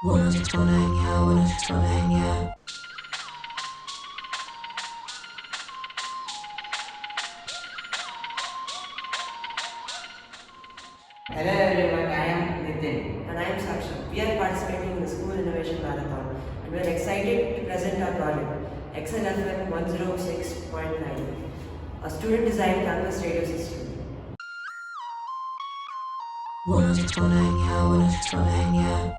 106.9, yeah, 106.9, yeah. Hello everyone, I am Nitin. And I am Sakshi. We are participating in the School Innovation Marathon and we are excited to present our project XLFM 106.9, a student designed campus radio system. 106.9, yeah, 106.9, yeah.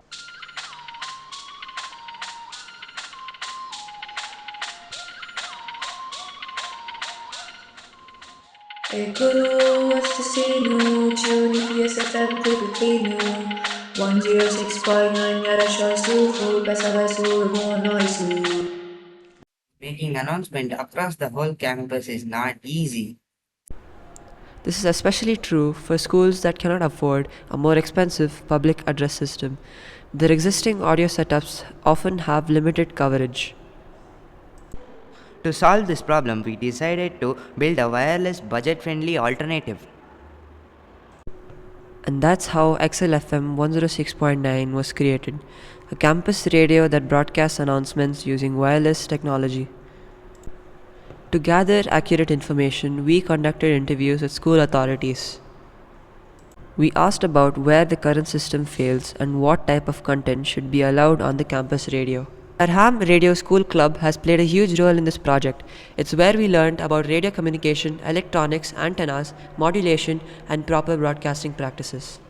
Eccolo CSFM Pupino 106.9 Yarasha Sufu Pesava Suvu Noisu. Making announcement across the whole campus is not easy. This is especially true for schools that cannot afford a more expensive public address system. Their existing audio setups often have limited coverage. To solve this problem, we decided to build a wireless budget-friendly alternative. And that's how XLFM 106.9 was created, a campus radio that broadcasts announcements using wireless technology. To gather accurate information, we conducted interviews with school authorities. We asked about where the current system fails and what type of content should be allowed on the campus radio. Our Ham Radio School Club has played a huge role in this project. It's where we learned about radio communication, electronics, antennas, modulation, and proper broadcasting practices.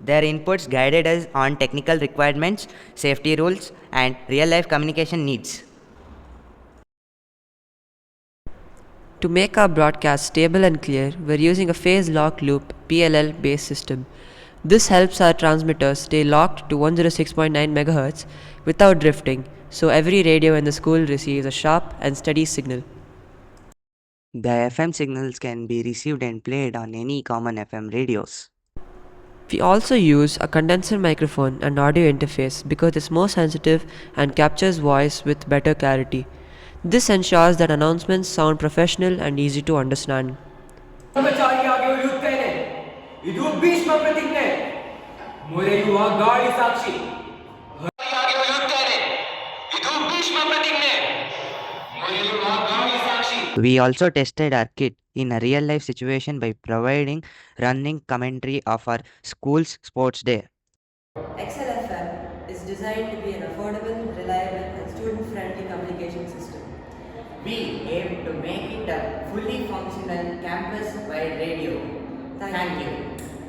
Their inputs guided us on technical requirements, safety rules, and real-life communication needs. To make our broadcast stable and clear, we're using a phase lock loop PLL based system. This helps our transmitters stay locked to 106.9 MHz without drifting, so every radio in the school receives a sharp and steady signal. The FM signals can be received and played on any common FM radios. We also use a condenser microphone and audio interface because it's more sensitive and captures voice with better clarity. This ensures that announcements sound professional and easy to understand. कर्मचारी आगे उलूत्तेने ಇದು ಭೀಷ್ಮ ಪ್ರತಿಜ್ಞೆ ಮುರಿಯುವ ಗಾಳಿ ಸಾಕ್ಷಿ ಆगे ಉಲೂತ್ತೆನೆ ಇದು ಭೀಷ್ಮ ಪ್ರತಿಜ್ಞೆ ಮುರಿಯುವ ಗಾಳಿ ಸಾಕ್ಷಿ. We also tested our kit in a real-life situation by providing running commentary of our school's sports day. XLFM is designed to be an affordable, reliable, and student-friendly communication system. We aim to make it a fully functional campus-wide radio. Thank you.